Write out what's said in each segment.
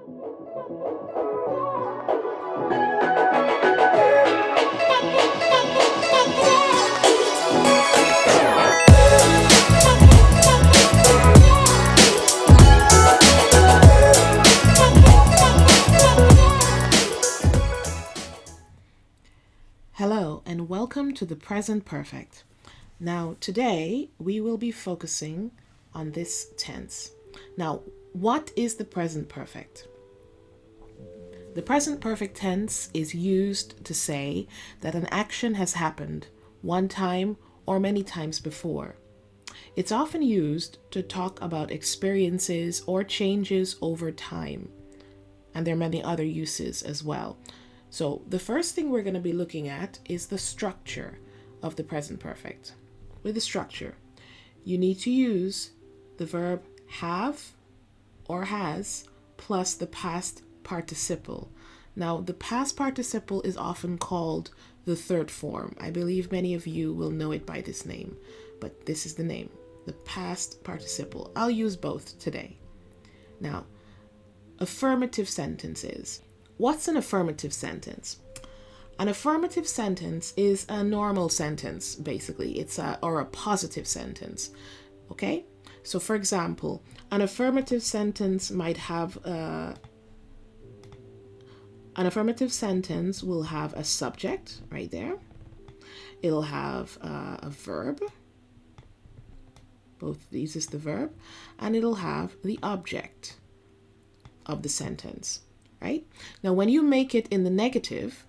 Hello and welcome to the present perfect. Now today we will be focusing on this tense. Now, what is the present perfect? The present perfect tense is used to say that an action has happened one time or many times before. It's often used to talk about experiences or changes over time. And there are many other uses as well. So the first thing we're going to be looking at is the structure of the present perfect. With the structure, you need to use the verb have or has plus the past participle. Now, the past participle is often called the third form. I believe many of you will know it by this name, but this is the name, the past participle. I'll use both today. Now, affirmative sentences. What's an affirmative sentence? An affirmative sentence is a normal sentence, basically. It's a positive sentence. Okay? So, for example, an affirmative sentence might have an affirmative sentence will have a subject right there. It'll have a verb. Both of these is the verb, and it'll have the object of the sentence. Right? Now, when you make it in the negative,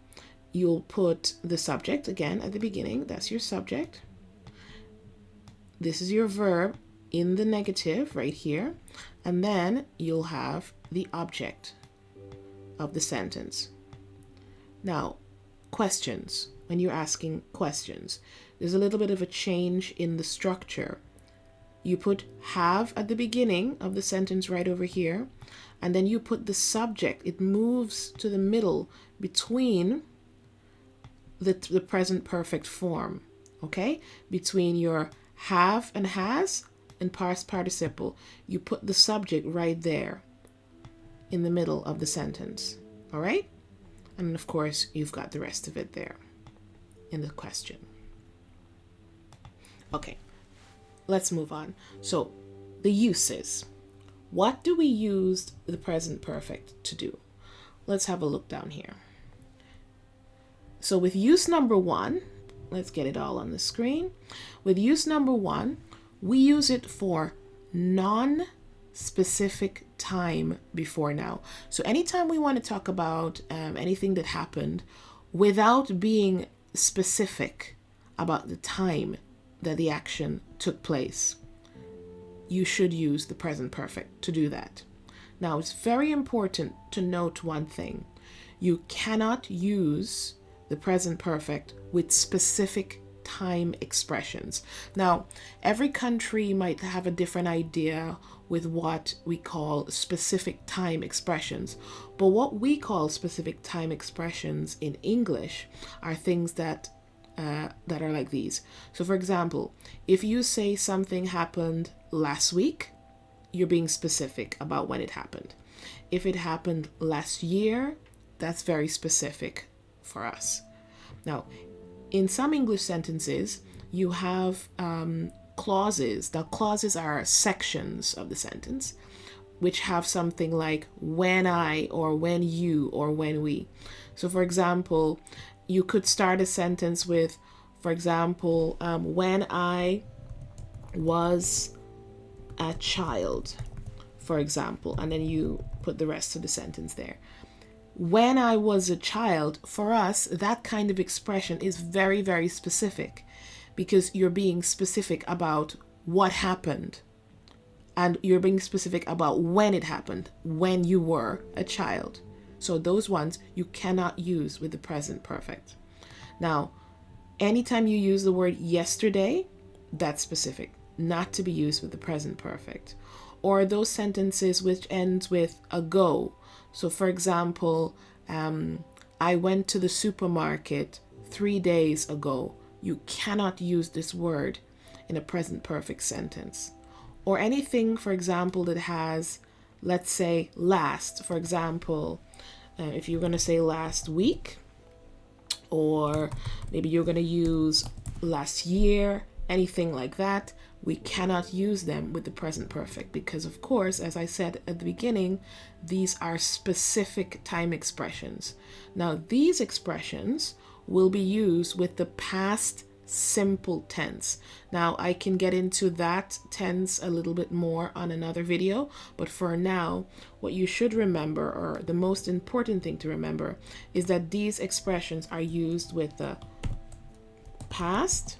you'll put the subject again at the beginning. That's your subject. This is your verb in the negative right here. And then you'll have the object of the sentence. Now, questions. When you're asking questions, there's a little bit of a change in the structure. You put have at the beginning of the sentence right over here. And then you put the subject. It moves to the middle between the present perfect form. Okay? Between your have and has and past participle. You put the subject right there in the middle of the sentence. All right? And of course, you've got the rest of it there in the question. Okay. Let's move on. So, the uses. What do we use the present perfect to do? Let's have a look down here. So with use number 1, let's get it all on the screen. With use number 1, we use it for non-specific time before now. So anytime we want to talk about anything that happened without being specific about the time that the action took place, you should use the present perfect to do that. Now, it's very important to note one thing. You cannot use the present perfect with specific time expressions. Now, every country might have a different idea with what we call specific time expressions. But what we call specific time expressions in English are things that are like these. So for example, if you say something happened last week, you're being specific about when it happened. If it happened last year, that's very specific for us. Now, in some English sentences, you have clauses. Now, clauses are sections of the sentence, which have something like when I, or when you, or when we. So for example, you could start a sentence with, for example, when I was a child, for example, and then you put the rest of the sentence there. When I was a child, for us, that kind of expression is very, very specific because you're being specific about what happened and you're being specific about when it happened, when you were a child. So those ones you cannot use with the present perfect. Now, anytime you use the word yesterday, that's specific, not to be used with the present perfect. Or those sentences which ends with ago. So for example, I went to the supermarket 3 days ago. You cannot use this word in a present perfect sentence. Or anything, for example, that has let's say last, for example, if you're going to say last week, or maybe you're going to use last year, anything like that, we cannot use them with the present perfect because, of course, as I said at the beginning, these are specific time expressions. Now, these expressions will be used with the past simple tense. Now, I can get into that tense a little bit more on another video, but for now, what you should remember, or the most important thing to remember, is that these expressions are used with the past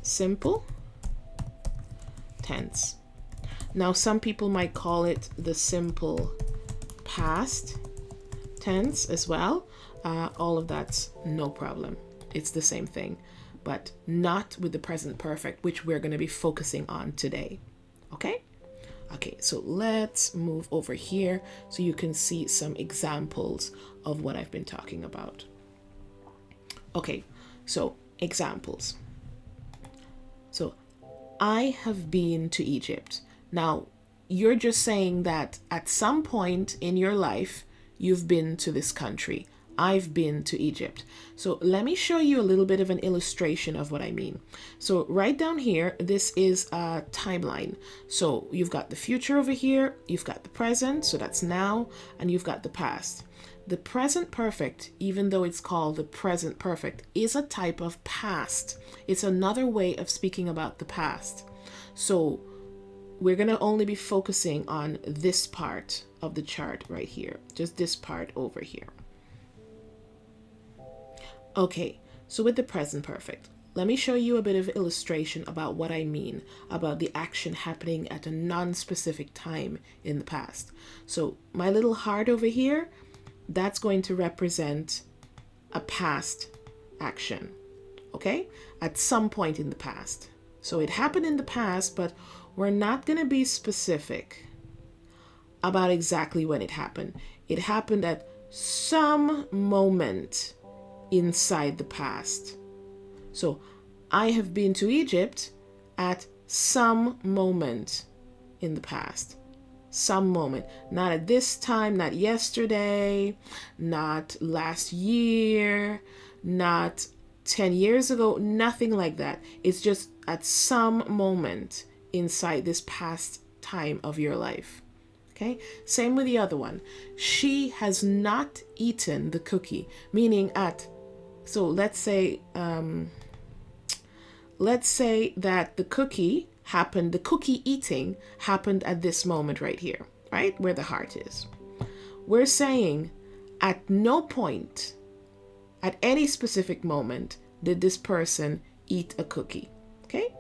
simple tense. Now, some people might call it the simple past tense as well. All of that's no problem. It's the same thing, but not with the present perfect, which we're going to be focusing on today. Okay? Okay, so let's move over here so you can see some examples of what I've been talking about. Okay, so examples. So, I have been to Egypt. Now, you're just saying that at some point in your life, you've been to this country. I've been to Egypt. So let me show you a little bit of an illustration of what I mean. So right down here, this is a timeline. So you've got the future over here, you've got the present, so that's now, and you've got the past. The present perfect, even though it's called the present perfect, is a type of past. It's another way of speaking about the past. So we're going to only be focusing on this part of the chart right here, just this part over here. Okay, so with the present perfect, let me show you a bit of illustration about what I mean about the action happening at a non-specific time in the past. So my little heart over here, that's going to represent a past action, okay? At some point in the past. So it happened in the past, but we're not going to be specific about exactly when it happened. It happened at some moment inside the past. So I have been to Egypt at some moment in the past. Some moment. Not at this time, not yesterday, not last year, not 10 years ago, nothing like that. It's just at some moment inside this past time of your life. Okay? Same with the other one. She has not eaten the cookie, meaning at, so let's say that the cookie happened, the cookie eating happened at this moment right here, right? Where the heart is. We're saying at no point, at any specific moment, did this person eat a cookie, okay?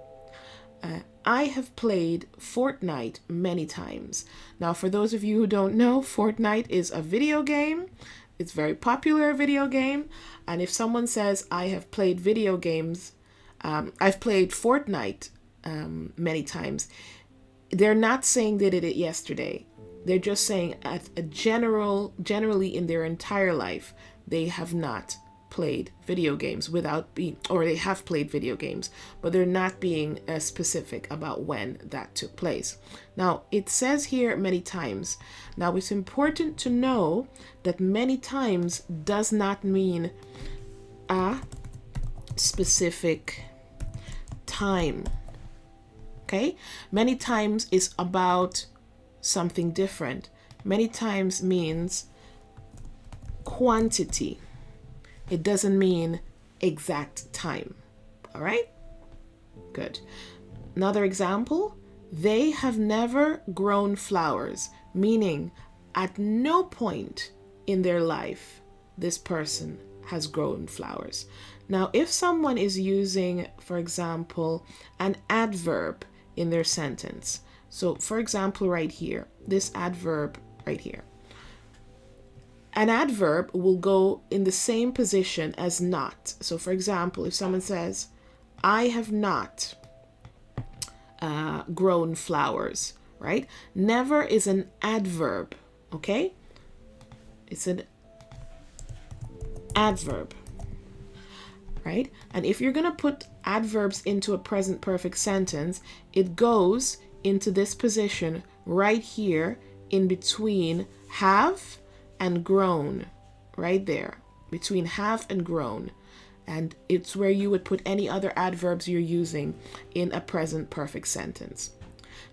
I have played Fortnite many times. Now, for those of you who don't know, Fortnite is a video game. It's a very popular video game. And if someone says, I have played video games, I've played Fortnite many times, they're not saying they did it yesterday. They're just saying at a generally in their entire life, they have not played video games without being, or they have played video games, but they're not being specific about when that took place. Now, it says here many times. Now, it's important to know that many times does not mean a specific time. Okay? Many times is about something different. Many times means quantity. It doesn't mean exact time. All right? Good. Another example, they have never grown flowers, meaning at no point in their life this person has grown flowers. Now, if someone is using, for example, an adverb in their sentence, so for example, right here, this adverb right here, an adverb will go in the same position as not. So for example, if someone says, I have not grown flowers, right? Never is an adverb, okay? It's an adverb, right? And if you're going to put adverbs into a present perfect sentence, it goes into this position right here in between have and grown, right there, between have and grown. And it's where you would put any other adverbs you're using in a present perfect sentence.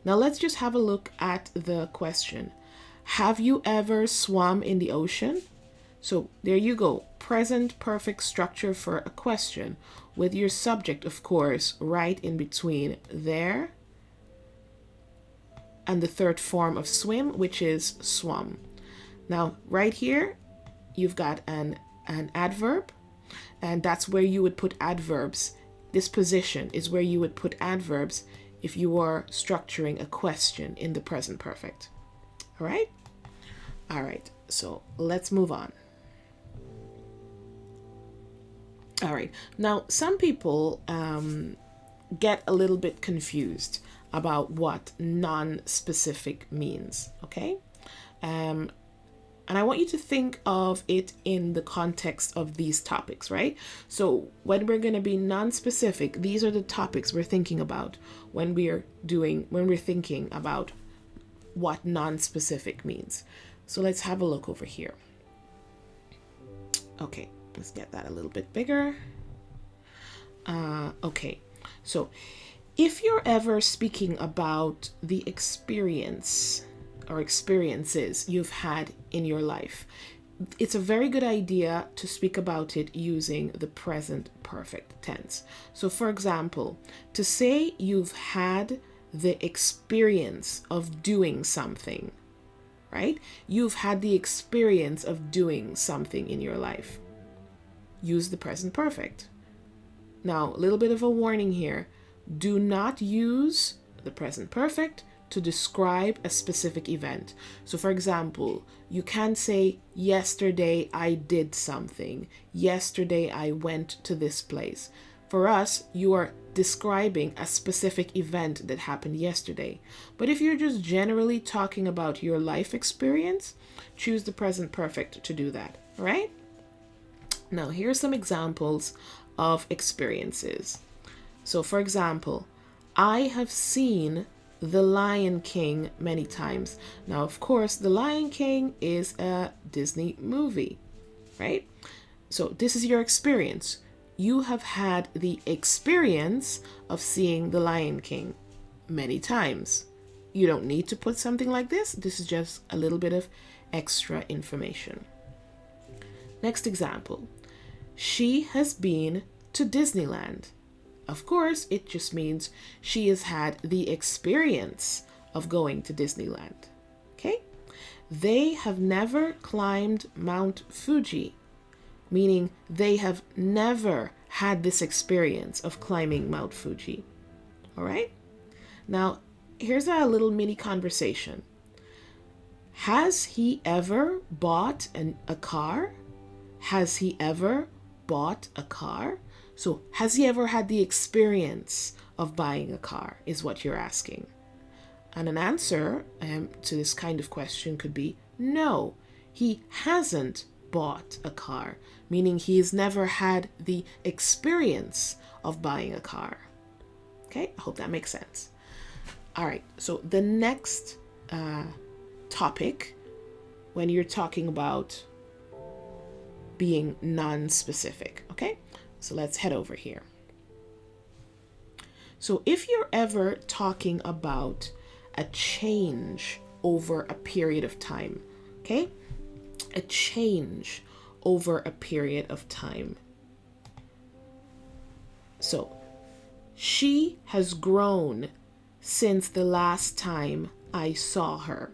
Now let's just have a look at the question. Have you ever swum in the ocean? So there you go. Present perfect structure for a question with your subject, of course, right in between there and the third form of swim, which is swum. Now, right here, you've got an adverb, and that's where you would put adverbs. This position is where you would put adverbs if you are structuring a question in the present perfect. All right? All right, so let's move on. All right, now some people get a little bit confused about what non-specific means, okay? And I want you to think of it in the context of these topics, right? So when we're going to be non-specific, these are the topics we're thinking about when we're thinking about what non-specific means. So let's have a look over here. Okay, let's get that a little bit bigger. Okay, so if you're ever speaking about the experience or experiences you've had in your life, it's a very good idea to speak about it using the present perfect tense. So for example, to say you've had the experience of doing something, right? You've had the experience of doing something in your life. Use the present perfect. Now, a little bit of a warning here. Do not use the present perfect to describe a specific event. So for example, you can't say, yesterday I did something. Yesterday I went to this place. For us, you are describing a specific event that happened yesterday. But if you're just generally talking about your life experience, choose the present perfect to do that, all right? Now, here are some examples of experiences. So for example, I have seen The Lion King many times. Now, of course, The Lion King is a Disney movie, right? So this is your experience. You have had the experience of seeing The Lion King many times. You don't need to put something like this. This is just a little bit of extra information. Next example. She has been to Disneyland. Of course, it just means she has had the experience of going to Disneyland. Okay? They have never climbed Mount Fuji, meaning they have never had this experience of climbing Mount Fuji. All right? Now, here's a little mini conversation. Has he ever bought a car? Has he ever bought a car? So has he ever had the experience of buying a car is what you're asking. And an answer to this kind of question could be no, he hasn't bought a car, meaning he's never had the experience of buying a car. Okay, I hope that makes sense. All right, so the next topic when you're talking about being non-specific, okay? So let's head over here. So if you're ever talking about a change over a period of time, okay? A change over a period of time. So, she has grown since the last time I saw her.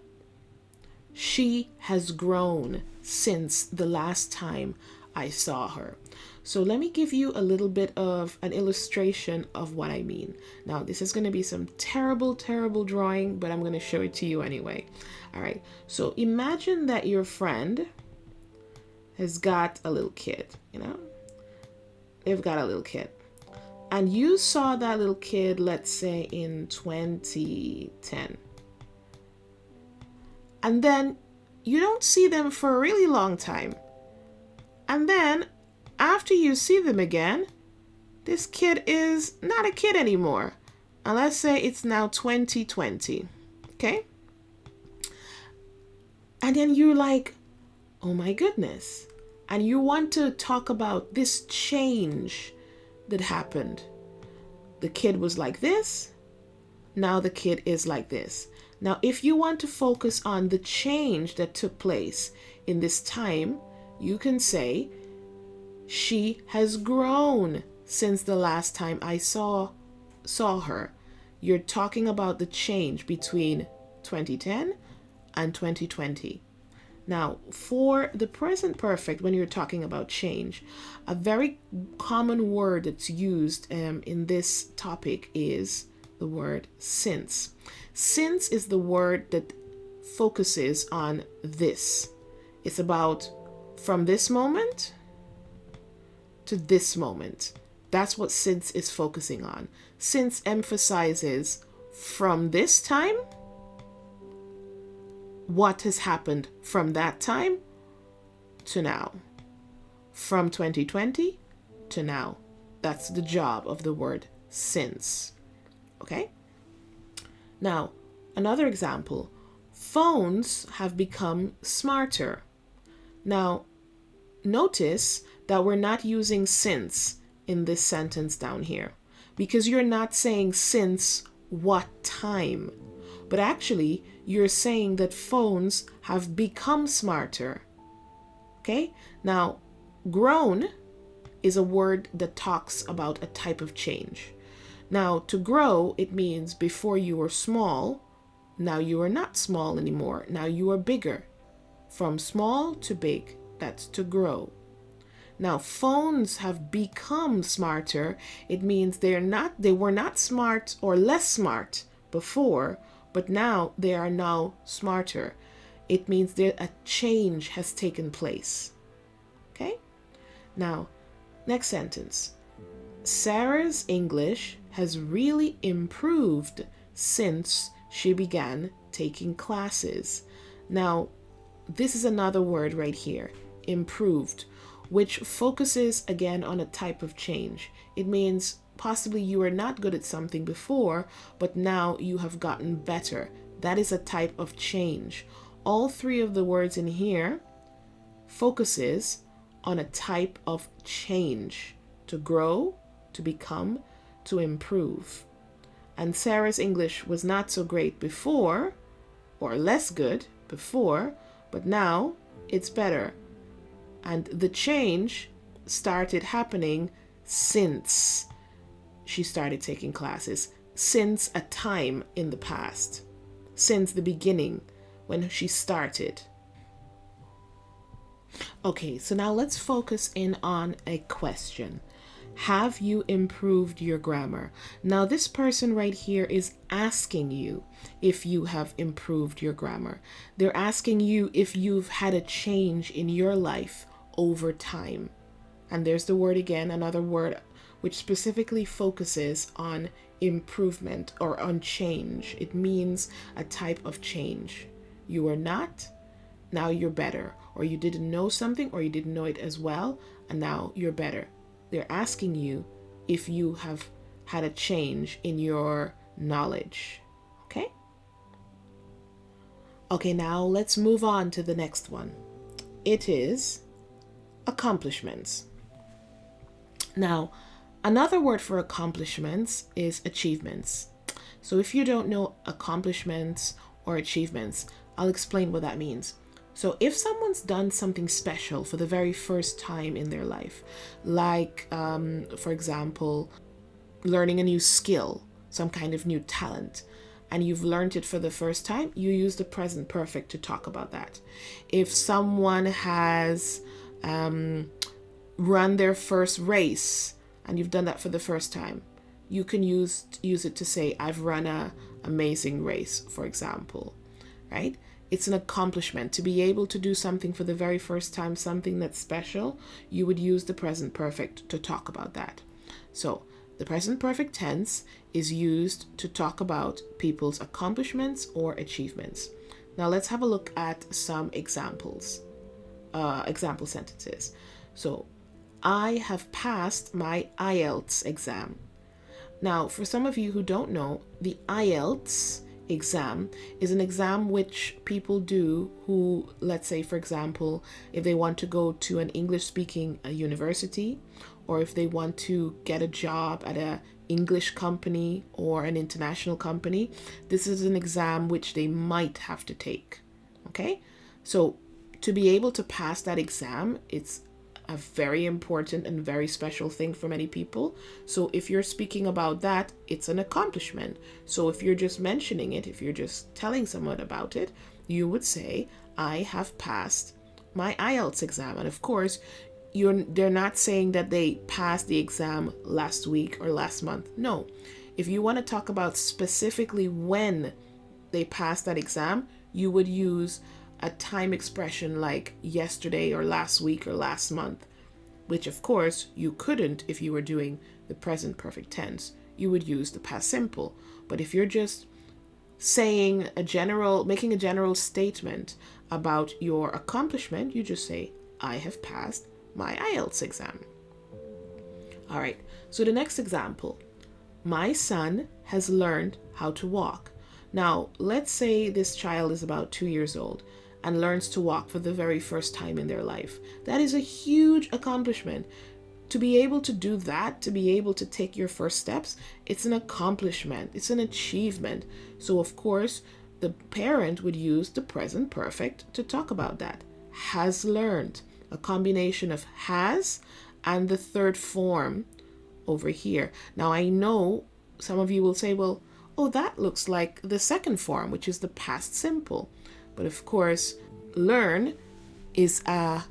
She has grown since the last time I saw her. So let me give you a little bit of an illustration of what I mean. Now, this is going to be some terrible, terrible drawing, but I'm going to show it to you anyway. All right. So imagine that your friend has got a little kid, you know? They've got a little kid. And you saw that little kid, let's say in 2010. And then you don't see them for a really long time. And then after you see them again, this kid is not a kid anymore. And let's say it's now 2020. Okay? And then you're like, oh my goodness. And you want to talk about this change that happened. The kid was like this. Now the kid is like this. Now, if you want to focus on the change that took place in this time, you can say, she has grown since the last time I saw her. You're talking about the change between 2010 and 2020. Now, for the present perfect, when you're talking about change, a very common word that's used in this topic is the word since. Since is the word that focuses on this. It's about from this moment to this moment. That's what since is focusing on. Since emphasizes from this time, what has happened from that time to now. From 2020 to now. That's the job of the word since. Okay? Now, another example. Phones have become smarter. Now, notice that we're not using since in this sentence down here, because you're not saying since what time, but actually you're saying that phones have become smarter. Okay? Now, grown is a word that talks about a type of change. Now, to grow, it means before you were small, now you are not small anymore. Now you are bigger. From small to big, that's to grow. Now, phones have become smarter. It means they were not smart or less smart before, but now they are now smarter. It means that a change has taken place. Okay? Now, next sentence. Sarah's English has really improved since she began taking classes. Now, this is another word right here, improved, which focuses again on a type of change. It means possibly you were not good at something before, but now you have gotten better. That is a type of change. All three of the words in here focuses on a type of change: to grow, to become, to improve. And Sarah's English was not so great before, or less good before, but now it's better. And the change started happening since she started taking classes, since a time in the past, since the beginning when she started. Okay, so now let's focus in on a question. Have you improved your grammar? Now, this person right here is asking you if you have improved your grammar. They're asking you if you've had a change in your life over time. And there's the word again, another word which specifically focuses on improvement or on change. It means a type of change. You were not, now you're better. Or you didn't know something, or you didn't know it as well, and now you're better. They're asking you if you have had a change in your knowledge. Okay? Okay, now let's move on to the next one. It is accomplishments. Now, another word for accomplishments is achievements. So if you don't know accomplishments or achievements, I'll explain what that means. So if someone's done something special for the very first time in their life, like, for example, learning a new skill, some kind of new talent, and you've learned it for the first time, you use the present perfect to talk about that. If someone has run their first race and you've done that for the first time, you can use it to say, I've run an amazing race, for example, right? It's an accomplishment. To be able to do something for the very first time, something that's special, you would use the present perfect to talk about that. So the present perfect tense is used to talk about people's accomplishments or achievements. Now let's have a look at some examples, example sentences. So, I have passed my IELTS exam. Now, for some of you who don't know, the IELTS exam is an exam which people do who, let's say, for example, if they want to go to an English speaking university, or if they want to get a job at a English company or an international company, this is an exam which they might have to take. Okay? So to be able to pass that exam, it's a very important and very special thing for many people. So if you're speaking about that, it's an accomplishment. So if you're just mentioning it, if you're just telling someone about it, you would say, I have passed my IELTS exam. And of course, they're not saying that they passed the exam last week or last month. No. If you want to talk about specifically when they passed that exam, you would use a time expression like yesterday or last week or last month, which of course you couldn't if you were doing the present perfect tense. You would use the past simple. But if you're just making a general statement about your accomplishment, you just say, I have passed my IELTS exam. All right, so the next example, my son has learned how to walk. Now, let's say this child is about 2 years old and learns to walk for the very first time in their life. That is a huge accomplishment. To be able to do that, to be able to take your first steps, it's an accomplishment, it's an achievement. So of course, the parent would use the present perfect to talk about that. Has learned, a combination of has and the third form over here. Now I know some of you will say, well, oh, that looks like the second form, which is the past simple. But of course, learn is a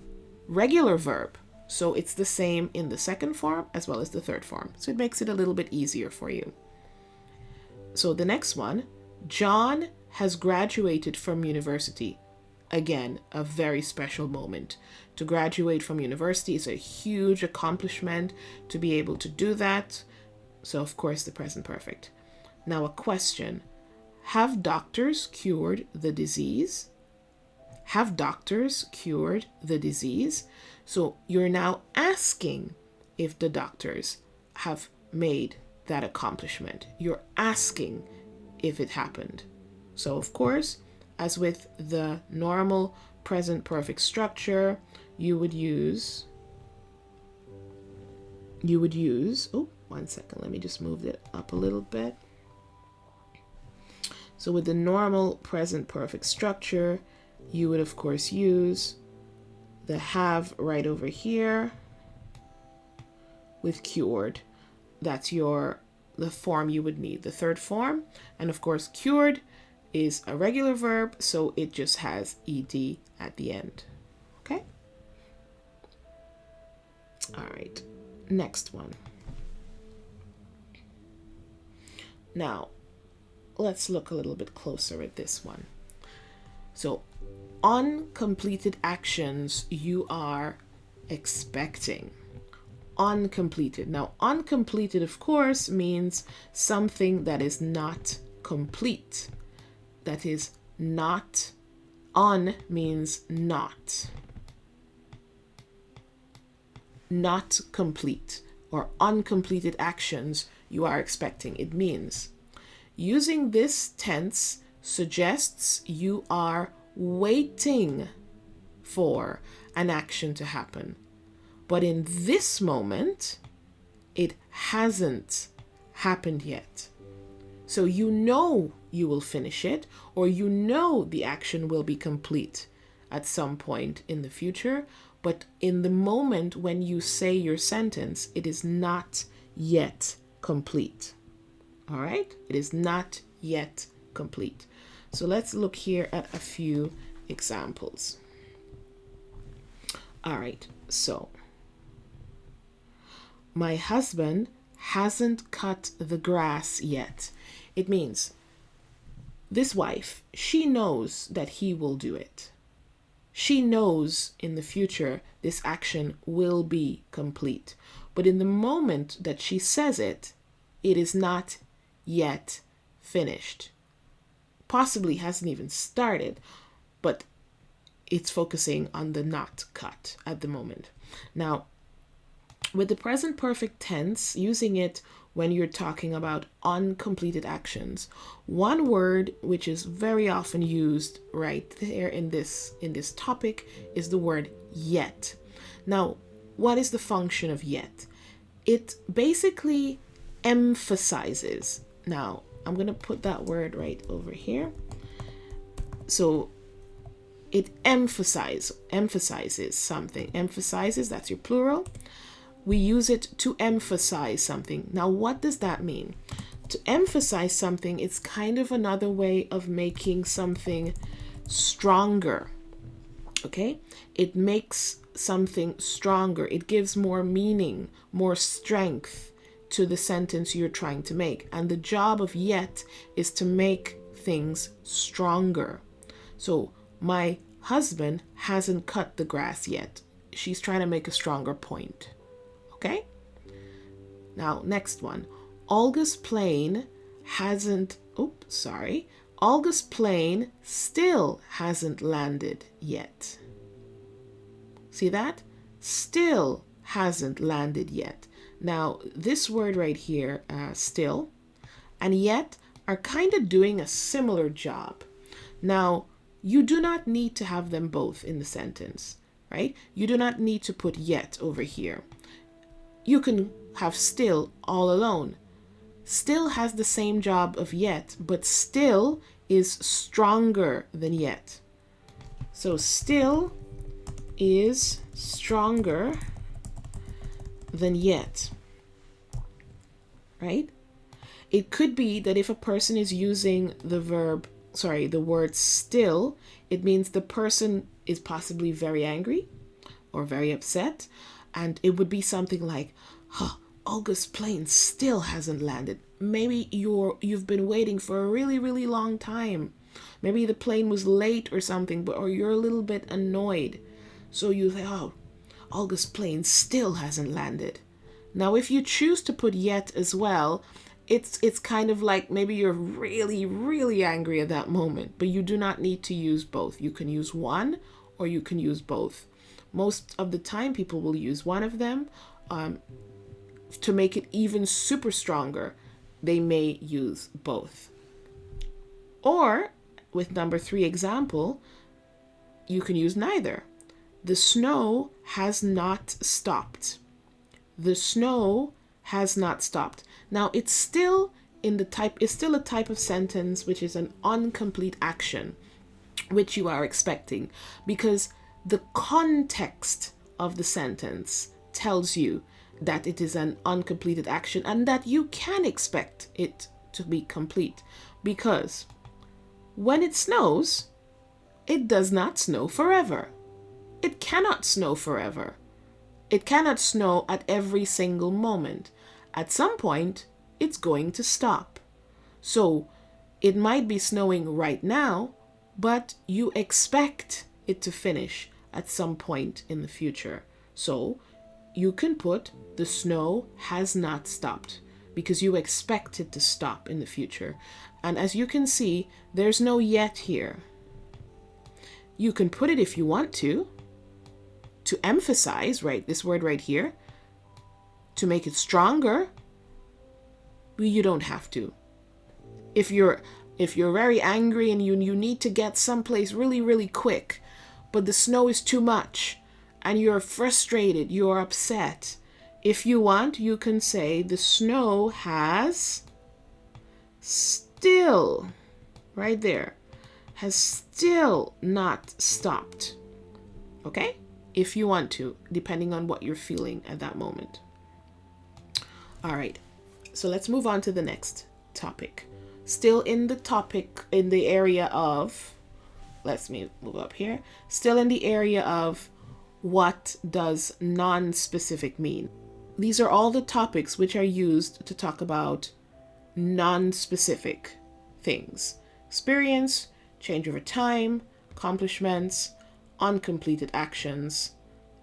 regular verb. So it's the same in the second form as well as the third form. So it makes it a little bit easier for you. So the next one, John has graduated from university. Again, a very special moment. To graduate from university is a huge accomplishment. To be able to do that, so of course the present perfect. Now a question. Have doctors cured the disease? Have doctors cured the disease? So you're now asking if the doctors have made that accomplishment. You're asking if it happened. So of course, as with the normal present perfect structure, you would use, oh, one second, let me just move it up a little bit. So with the normal present perfect structure, you would of course use the have right over here with cured. That's the form you would need, the third form. And of course, cured is a regular verb, so it just has ed at the end. Okay? All right, next one. Now, let's look a little bit closer at this one. So, uncompleted actions you are expecting. Uncompleted. Now, uncompleted, of course, means something that is not complete. That is not. Un means not. Not complete or uncompleted actions you are expecting. It means using this tense suggests you are waiting for an action to happen. But in this moment, it hasn't happened yet. So you know you will finish it, or you know the action will be complete at some point in the future. But in the moment when you say your sentence, it is not yet complete. All right? It is not yet complete. So let's look here at a few examples. All right. So my husband hasn't cut the grass yet. It means this wife, she knows that he will do it. She knows in the future this action will be complete. But in the moment that she says it, it is not yet finished. Possibly hasn't even started, but it's focusing on the not cut at the moment. Now, With the present perfect tense, using it when you're talking about uncompleted actions, one word which is very often used right there in this topic is the word yet. Now, what is the function of yet? It basically emphasizes. Now, I'm going to put that word right over here. So it emphasizes something. Emphasizes, that's your plural. We use it to emphasize something. Now, what does that mean? To emphasize something, it's kind of another way of making something stronger. Okay? It makes something stronger. It gives more meaning, more strength to the sentence you're trying to make. And the job of yet is to make things stronger. So, my husband hasn't cut the grass yet. She's trying to make a stronger point. Okay? Now, next one. Olga's plane Olga's plane still hasn't landed yet. See that? Still hasn't landed yet. Now, this word right here, still, and yet are kind of doing a similar job. Now, you do not need to have them both in the sentence, right? You do not need to put yet over here. You can have still all alone. Still has the same job of yet, but still is stronger than yet. So still is stronger than yet, right? It could be that if a person is using the word still, it means the person is possibly very angry or very upset. And it would be something like, Olga's plane still hasn't landed. Maybe you've been waiting for a really, really long time. Maybe the plane was late or something, or you're a little bit annoyed. So you say, Olga's plane still hasn't landed. Now, if you choose to put yet as well, it's kind of like maybe you're really, really angry at that moment, but you do not need to use both. You can use one or you can use both. Most of the time, people will use one of them. To make it even super stronger, they may use both. Or, with number 3 example, you can use neither. The snow has not stopped. The snow has not stopped. Now, it's still a type of sentence which is an incomplete action, which you are expecting, because the context of the sentence tells you that it is an uncompleted action and that you can expect it to be complete, because when it snows, it does not snow forever. It cannot snow forever. It cannot snow at every single moment. At some point, it's going to stop. So it might be snowing right now, but you expect it to finish at some point in the future. So you can put the snow has not stopped because you expect it to stop in the future. And as you can see, there's no yet here. You can put it if you want to emphasize, right, this word right here, to make it stronger, but you don't have to. If you're very angry and you need to get someplace really, really quick, but the snow is too much and you're frustrated, you're upset, if you want, you can say the snow has still, right there, has still not stopped. Okay? If you want to, depending on what you're feeling at that moment. All right. So let's move on to the next topic. Still in the topic, in the area of, let's move up here. Still in the area of what does non-specific mean? These are all the topics which are used to talk about non-specific things. Experience, change over time, accomplishments, uncompleted actions,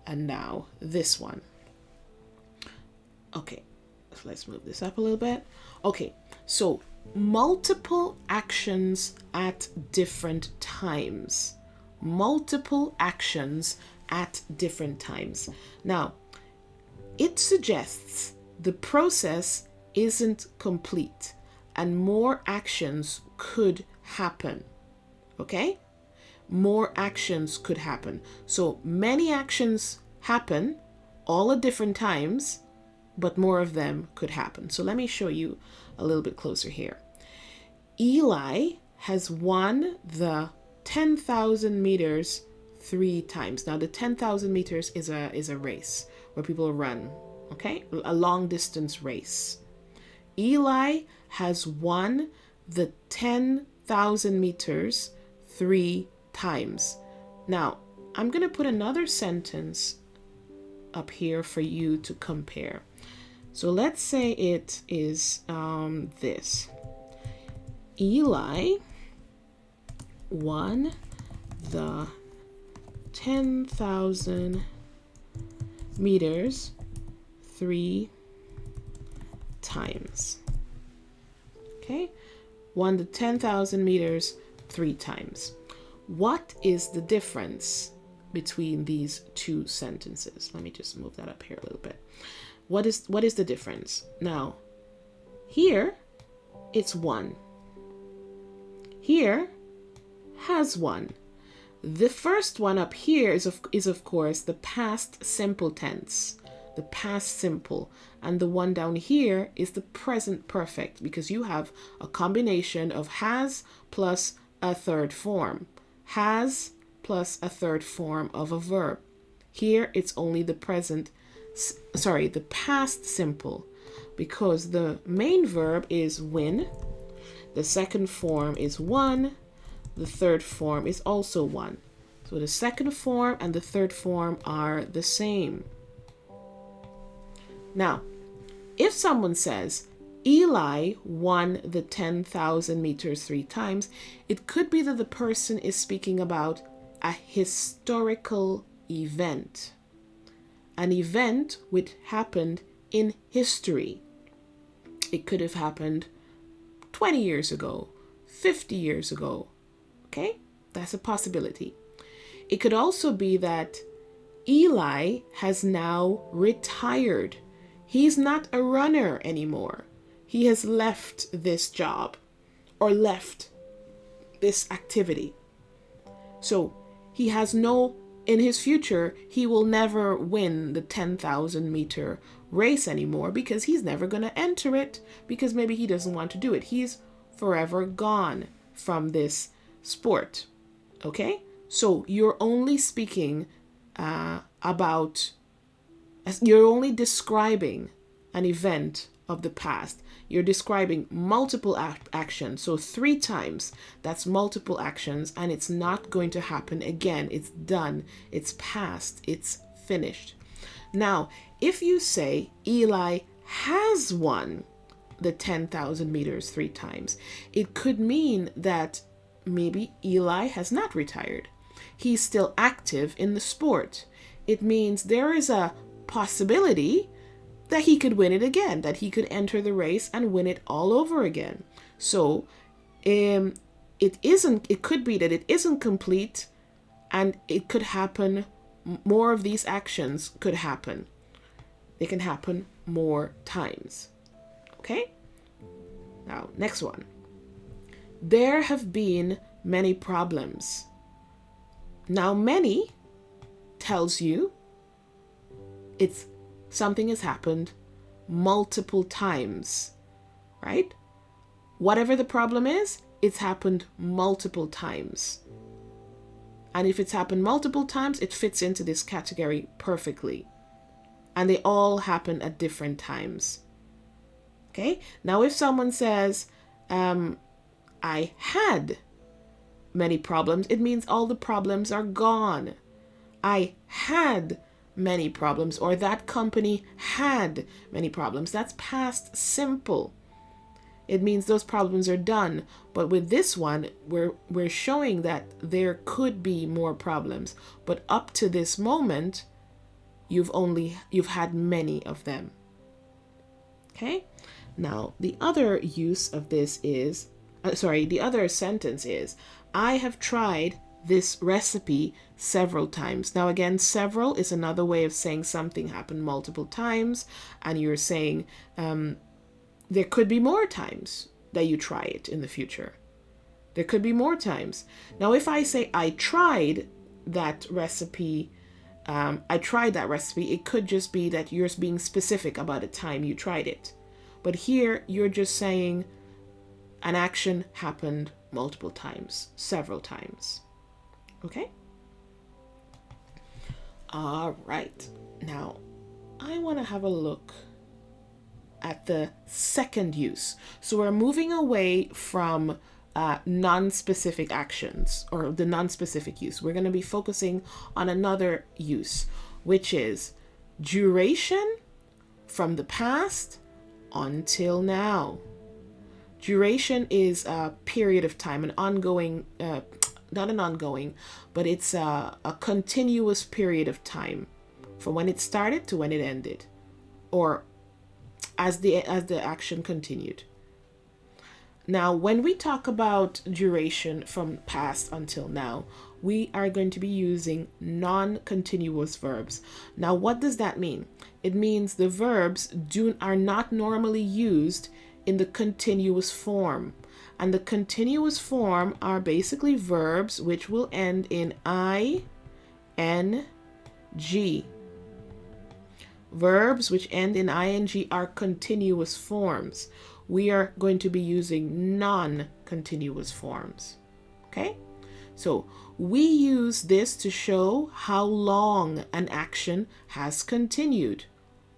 and now this one. Okay, so let's move this up a little bit. Okay, so multiple actions at different times. Multiple actions at different times. Now, It suggests the process isn't complete and more actions could happen. Okay? More actions could happen. So many actions happen all at different times, but more of them could happen. So let me show you a little bit closer here. Eli has won the 10,000 meters 3 times. Now the 10,000 meters is a race where people run, okay? A long distance race. Eli has won the 10,000 meters 3 times. Now, I'm going to put another sentence up here for you to compare. So let's say it is this. Eli won the 10,000 meters 3 times. Okay? Won the 10,000 meters 3 times. What is the difference between these two sentences? Let me just move that up here a little bit. What is the difference? Now, here it's won. Here has won. The first one up here is of course the past simple tense, the past simple, and the one down here is the present perfect, because you have a combination of has plus a third form. Has plus a third form of a verb. Here it's only the past simple, because the main verb is win, the second form is won, the third form is also won. So the second form and the third form are the same. Now, if someone says Eli won the 10,000 meters 3 times, it could be that the person is speaking about a historical event. An event which happened in history. It could have happened 20 years ago, 50 years ago. Okay? That's a possibility. It could also be that Eli has now retired. He's not a runner anymore. He has left this job or left this activity. So he has in his future, he will never win the 10,000 meter race anymore, because he's never going to enter it, because maybe he doesn't want to do it. He's forever gone from this sport. Okay? So you're only speaking you're only describing an event of the past. You're describing multiple actions. So 3 times, that's multiple actions, and it's not going to happen again. It's done. It's past. It's finished. Now, if you say Eli has won the 10,000 meters 3 times, it could mean that maybe Eli has not retired. He's still active in the sport. It means there is a possibility that he could win it again, that he could enter the race and win it all over again. So it could be that it isn't complete, and it could happen. More of these actions could happen. They can happen more times. Okay? Now, next one. There have been many problems. Now, many tells you something has happened multiple times, right? Whatever the problem is, it's happened multiple times. And if it's happened multiple times, it fits into this category perfectly. And they all happen at different times. Okay? Now, if someone says, I had many problems, it means all the problems are gone. I had many problems, or that company had many problems. That's past simple. It means those problems are done. But with this one, we're showing that there could be more problems. But up to this moment, you've had many of them. Okay? Now, the other use of this is, the other sentence is, I have tried this recipe several times. Now again, several is another way of saying something happened multiple times, and you're saying there could be more times that you try it in the future. There could be more times. Now if I say I tried that recipe, it could just be that you're being specific about a time you tried it. But here you're just saying an action happened multiple times, several times. Okay? All right. Now, I want to have a look at the second use. So we're moving away from non-specific actions, or the non-specific use. We're going to be focusing on another use, which is duration from the past until now. Duration is a period of time, an ongoing, not an ongoing, but it's a continuous period of time from when it started to when it ended, or as the action continued. Now, when we talk about duration from past until now, we are going to be using non-continuous verbs. Now, what does that mean? It means the verbs are not normally used in the continuous form. And the continuous form are basically verbs which will end in I, N, G. Verbs which end in ing are continuous forms. We are going to be using non-continuous forms. Okay? So we use this to show how long an action has continued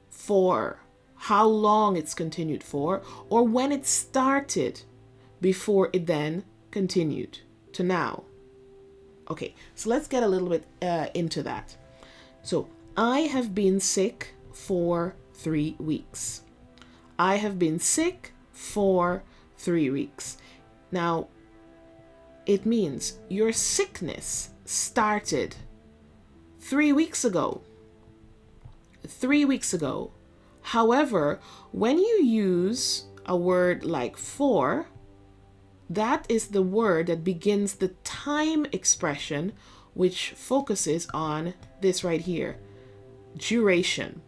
for, how long it's continued for, or when it started before it then continued to now. Okay, so let's get a little bit into that. So I have been sick for 3 weeks. I have been sick for 3 weeks. Now, it means your sickness started 3 weeks ago. 3 weeks ago. However, when you use a word like for, that is the word that begins the time expression, which focuses on this right here, duration.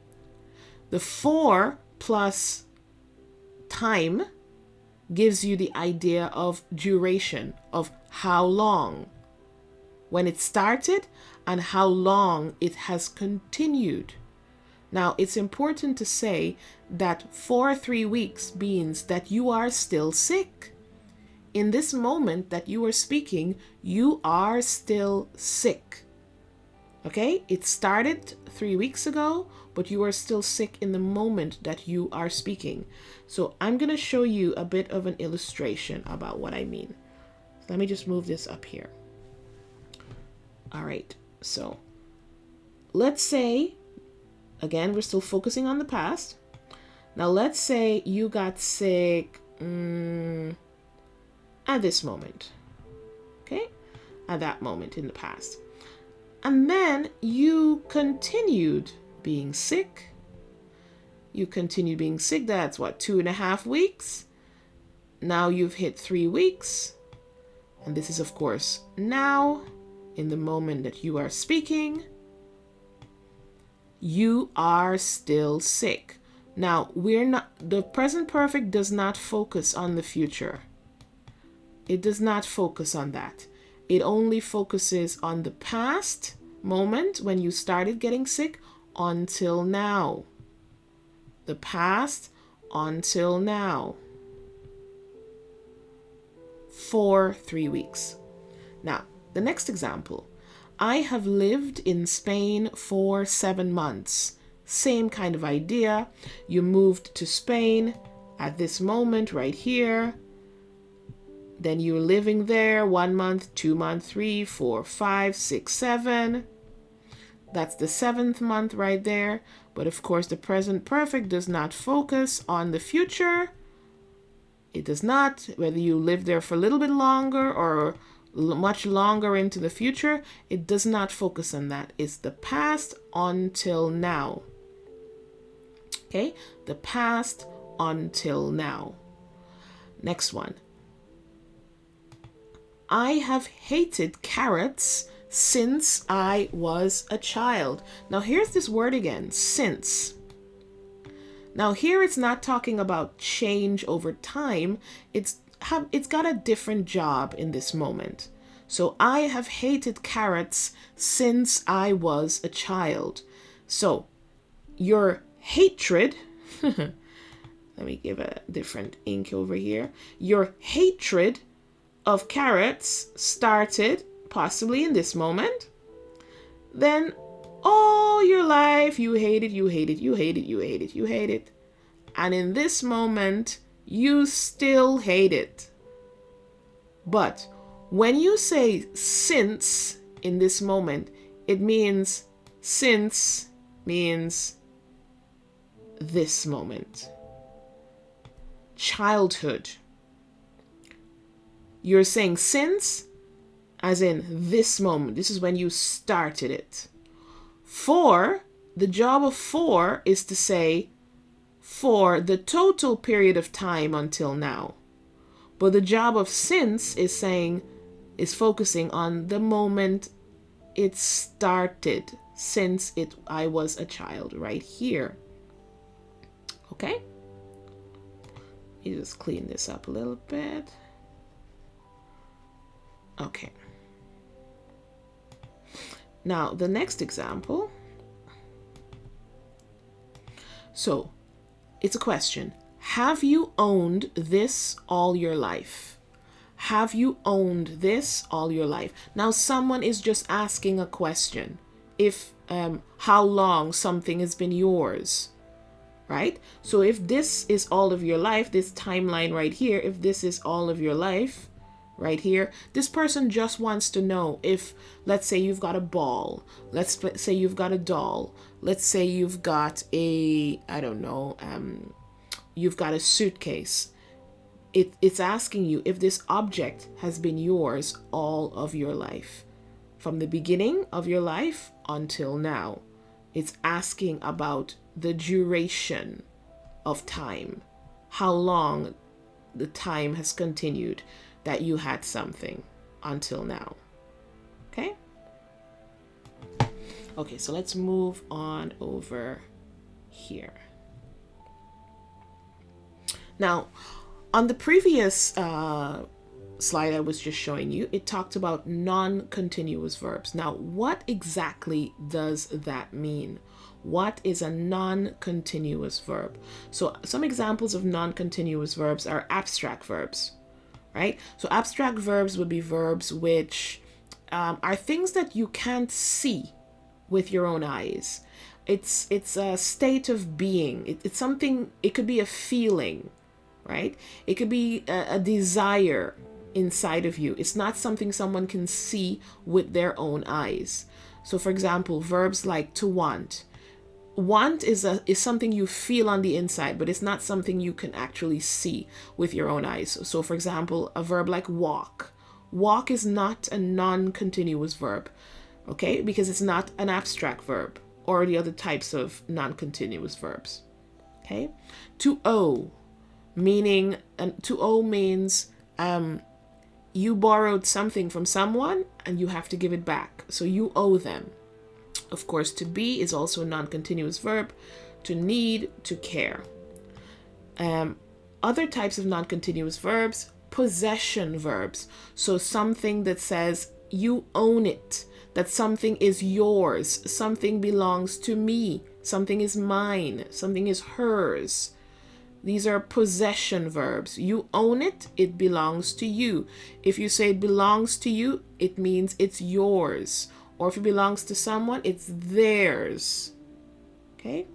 The for plus time gives you the idea of duration, of how long, when it started and how long it has continued. Now, it's important to say that for 3 weeks means that you are still sick. In this moment that you are speaking, you are still sick. Okay? It started 3 weeks ago, but you are still sick in the moment that you are speaking. So I'm going to show you a bit of an illustration about what I mean. Let me just move this up here. All right. So let's say, again, we're still focusing on the past. Now let's say you got sick at this moment. Okay? At that moment in the past. And then you continued being sick. You continued being sick. That's what, 2.5 weeks? Now you've hit 3 weeks. And this is, of course, now, in the moment that you are speaking, you are still sick. Now, the present perfect does not focus on the future. It does not focus on that. It only focuses on the past moment when you started getting sick until now. The past until now. For 3 weeks. Now, the next example. I have lived in Spain for 7 months. Same kind of idea. You moved to Spain at this moment right here. Then you're living there 1 month, 2 months, 3, 4, 5, 6, 7. That's the 7th month right there. But of course, the present perfect does not focus on the future. It does not, whether you live there for a little bit longer or much longer into the future, it does not focus on that. It's the past until now. Okay? The past until now. Next one. I have hated carrots since I was a child. Now here's this word again, since. Now here it's not talking about change over time. It's got a different job in this moment. So I have hated carrots since I was a child. So your hatred, let me give a different ink over here. Your hatred of carrots started possibly in this moment. Then all your life you hate it, you hate it, you hate it, you hate it, you hate it. And in this moment, you still hate it. But when you say since in this moment, it means since means this moment. Childhood. You're saying since as in this moment. This is when you started it. For, the job of for is to say for the total period of time until now. But the job of since is focusing on the moment it started, since I was a child, right here. Okay? You just clean this up a little bit. Okay. Now, the next example. So, it's a question. Have you owned this all your life? Have you owned this all your life? Now, someone is just asking a question. If, how long something has been yours, right? So if this is all of your life, this timeline right here, if this is all of your life, right here, this person just wants to know if, let's say you've got a ball, let's say you've got a doll, let's say you've got a, I don't know, you've got a suitcase. It's asking you if this object has been yours all of your life, from the beginning of your life until now. It's asking about the duration of time, how long the time has continued that you had something until now. Okay? Okay, so let's move on over here. Now, on the previous slide I was just showing you, it talked about non-continuous verbs. Now, what exactly does that mean? What is a non-continuous verb? So some examples of non-continuous verbs are abstract verbs, right? So abstract verbs would be verbs which are things that you can't see with your own eyes. It's a state of being. It's something, it could be a feeling, right? It could be a desire inside of you. It's not something someone can see with their own eyes. So for example, verbs like to want. Want is something you feel on the inside, but it's not something you can actually see with your own eyes. So for example, a verb like walk. Walk is not a non-continuous verb, okay? Because it's not an abstract verb or the other types of non-continuous verbs, okay? To owe, meaning, to owe means you borrowed something from someone and you have to give it back. So you owe them. Of course, to be is also a non-continuous verb. To need, to care. Other types of non-continuous verbs, possession verbs. So something that says you own it, that something is yours, something belongs to me, something is mine, something is hers. These are possession verbs. You own it, it belongs to you. If you say it belongs to you, it means it's yours. Or if it belongs to someone, it's theirs. Okay?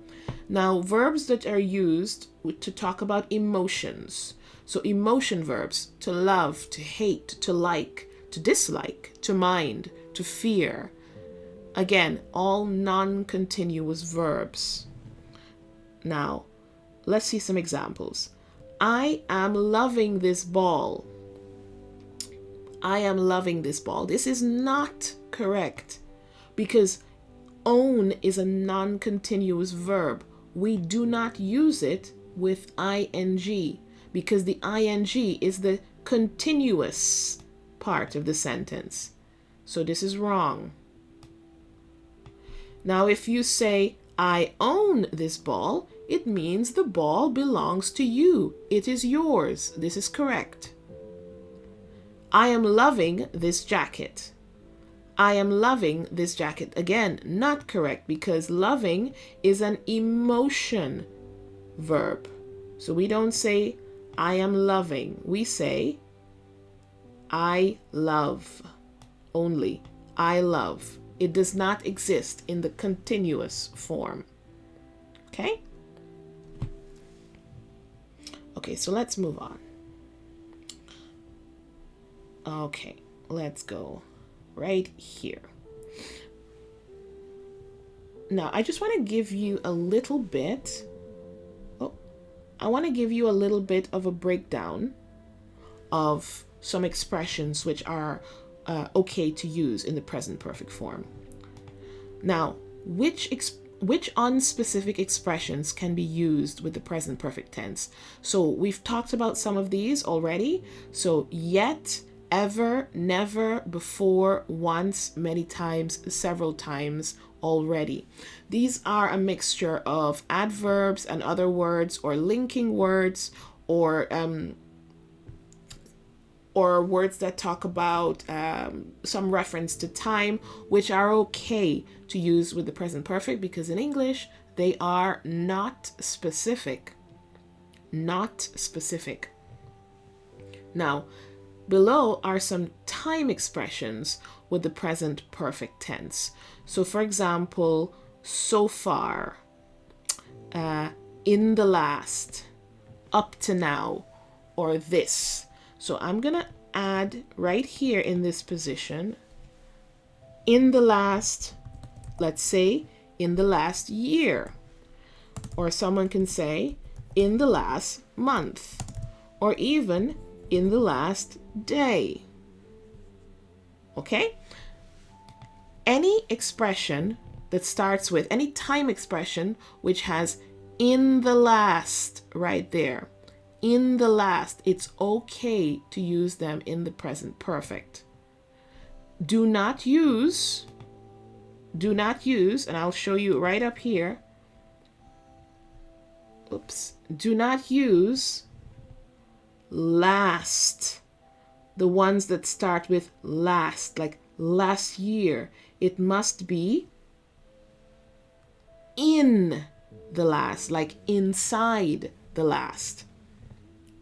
Now, verbs that are used to talk about emotions. So emotion verbs, to love, to hate, to like, to dislike, to mind, to fear. Again, all non-continuous verbs. Now, let's see some examples. I am loving this ball. I am loving this ball. This is not correct because own is a non-continuous verb. We do not use it with ing because the ing is the continuous part of the sentence. So this is wrong. Now, if you say, I own this ball, it means the ball belongs to you. It is yours. This is correct. I am loving this jacket. I am loving this jacket. Again, not correct, because loving is an emotion verb. So we don't say, I am loving. We say, I love only. I love. It does not exist in the continuous form. Okay? Okay, so let's move on. Okay, let's go right here. Now, I just want to give you a little bit. I want to give you a little bit of a breakdown of some expressions which are okay to use in the present perfect form. Now, which unspecific expressions can be used with the present perfect tense? So we've talked about some of these already. So yet, ever, never, before, once, many times, several times already. These are a mixture of adverbs and other words, or linking words, or words that talk about some reference to time, which are okay to use with the present perfect, because in English they are not specific. Not specific. Now, below are some time expressions with the present perfect tense. So for example, so far, in the last, up to now, or this. So I'm going to add right here in this position, in the last, let's say, in the last year. Or someone can say, in the last month. Or even, in the last day. Okay? Any expression that starts with, any time expression which has in the last right there, in the last, it's okay to use them in the present perfect. Do not use, and I'll show you right up here. Oops. Do not use last. The ones that start with last, like last year. It must be in the last, like inside the last.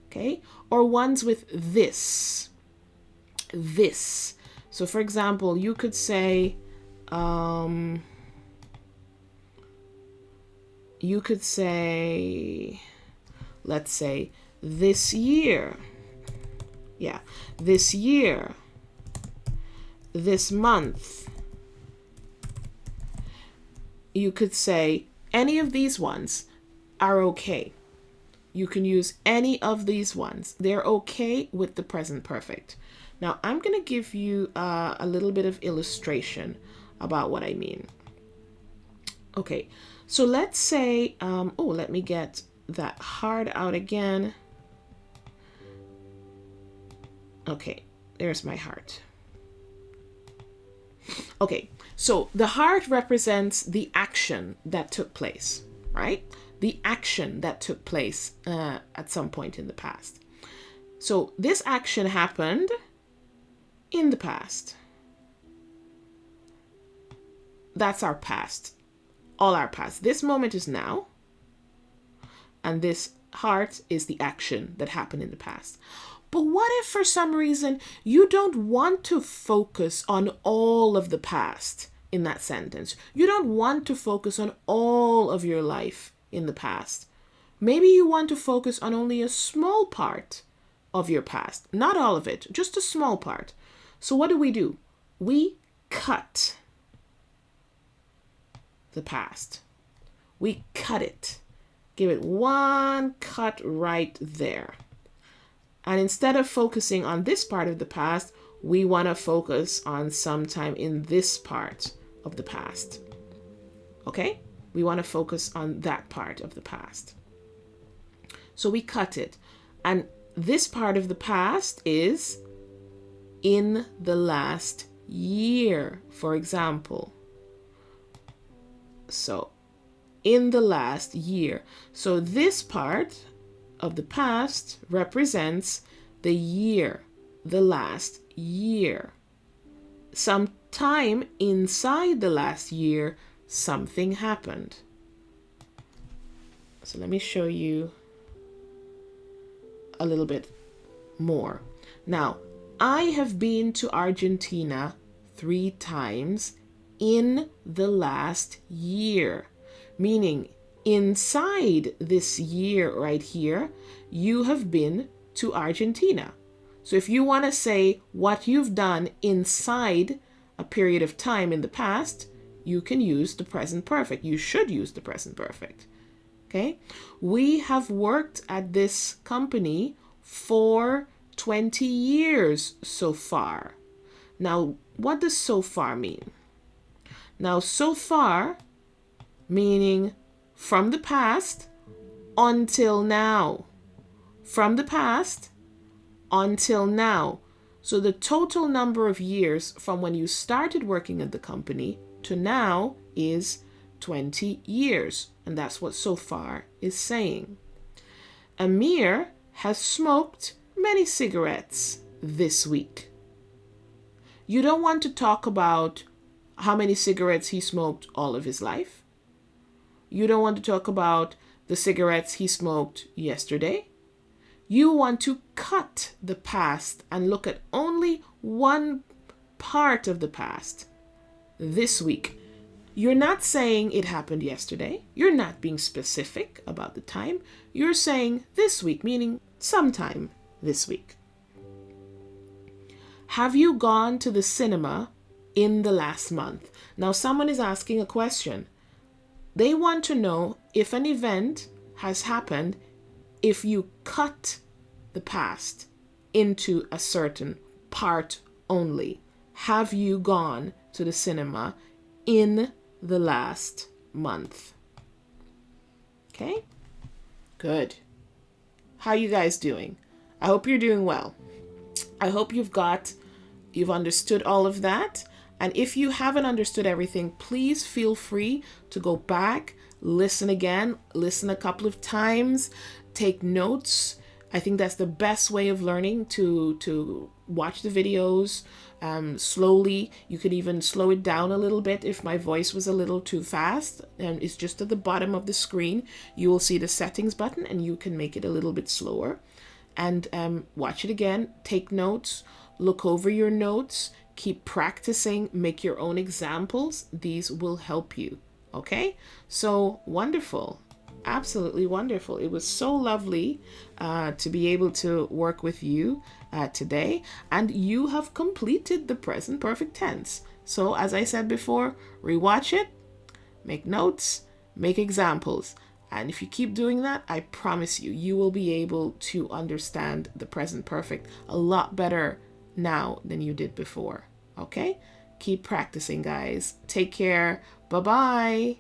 Okay? Or ones with this. This. So for example, you could say, let's say, this year. Yeah, this year. This month. You could say any of these ones are okay. You can use any of these ones. They're okay with the present perfect. Now, I'm going to give you a little bit of illustration about what I mean. Okay, so let's say, let me get that heart out again. Okay, there's my heart. Okay, so the heart represents the action that took place, right? The action that took place at some point in the past. So this action happened in the past. That's our past. All our past. This moment is now. And this heart is the action that happened in the past. But what if for some reason you don't want to focus on all of the past in that sentence? You don't want to focus on all of your life in the past. Maybe you want to focus on only a small part of your past. Not all of it, just a small part. So what do? We cut the past. We cut it. Give it one cut right there. And instead of focusing on this part of the past, we want to focus on sometime in this part of the past. Okay? We want to focus on that part of the past. So we cut it. And this part of the past is in the last year, for example. So, in the last year. So this part of the past represents the year, the last year. Sometime inside the last year, something happened. So let me show you a little bit more. Now, I have been to Argentina 3 times in the last year, meaning inside this year right here, you have been to Argentina. So if you want to say what you've done inside a period of time in the past, you can use the present perfect. You should use the present perfect. Okay? We have worked at this company for 20 years so far. Now, what does so far mean? Now, so far meaning from the past until now. From the past until now. So the total number of years from when you started working at the company to now is 20 years. And that's what so far is saying. Amir has smoked many cigarettes this week. You don't want to talk about how many cigarettes he smoked all of his life. You don't want to talk about the cigarettes he smoked yesterday. You want to cut the past and look at only one part of the past. This week. You're not saying it happened yesterday. You're not being specific about the time. You're saying this week, meaning sometime this week. Have you gone to the cinema in the last month? Now, someone is asking a question. They want to know if an event has happened if you cut the past into a certain part only. Have you gone to the cinema in the last month? Okay, good. How are you guys doing? I hope you're doing well. I hope you've understood all of that. And if you haven't understood everything, please feel free to go back, listen again, listen a couple of times, take notes. I think that's the best way of learning, to watch the videos slowly. You could even slow it down a little bit if my voice was a little too fast. And it's just at the bottom of the screen. You will see the settings button and you can make it a little bit slower. And watch it again, take notes, look over your notes, keep practicing, make your own examples. These will help you. Okay? So wonderful. Absolutely wonderful. It was so lovely to be able to work with you today. And you have completed the present perfect tense. So as I said before, rewatch it, make notes, make examples. And if you keep doing that, I promise you, you will be able to understand the present perfect a lot better now than you did before. Okay? Keep practicing, guys. Take care. Bye-bye.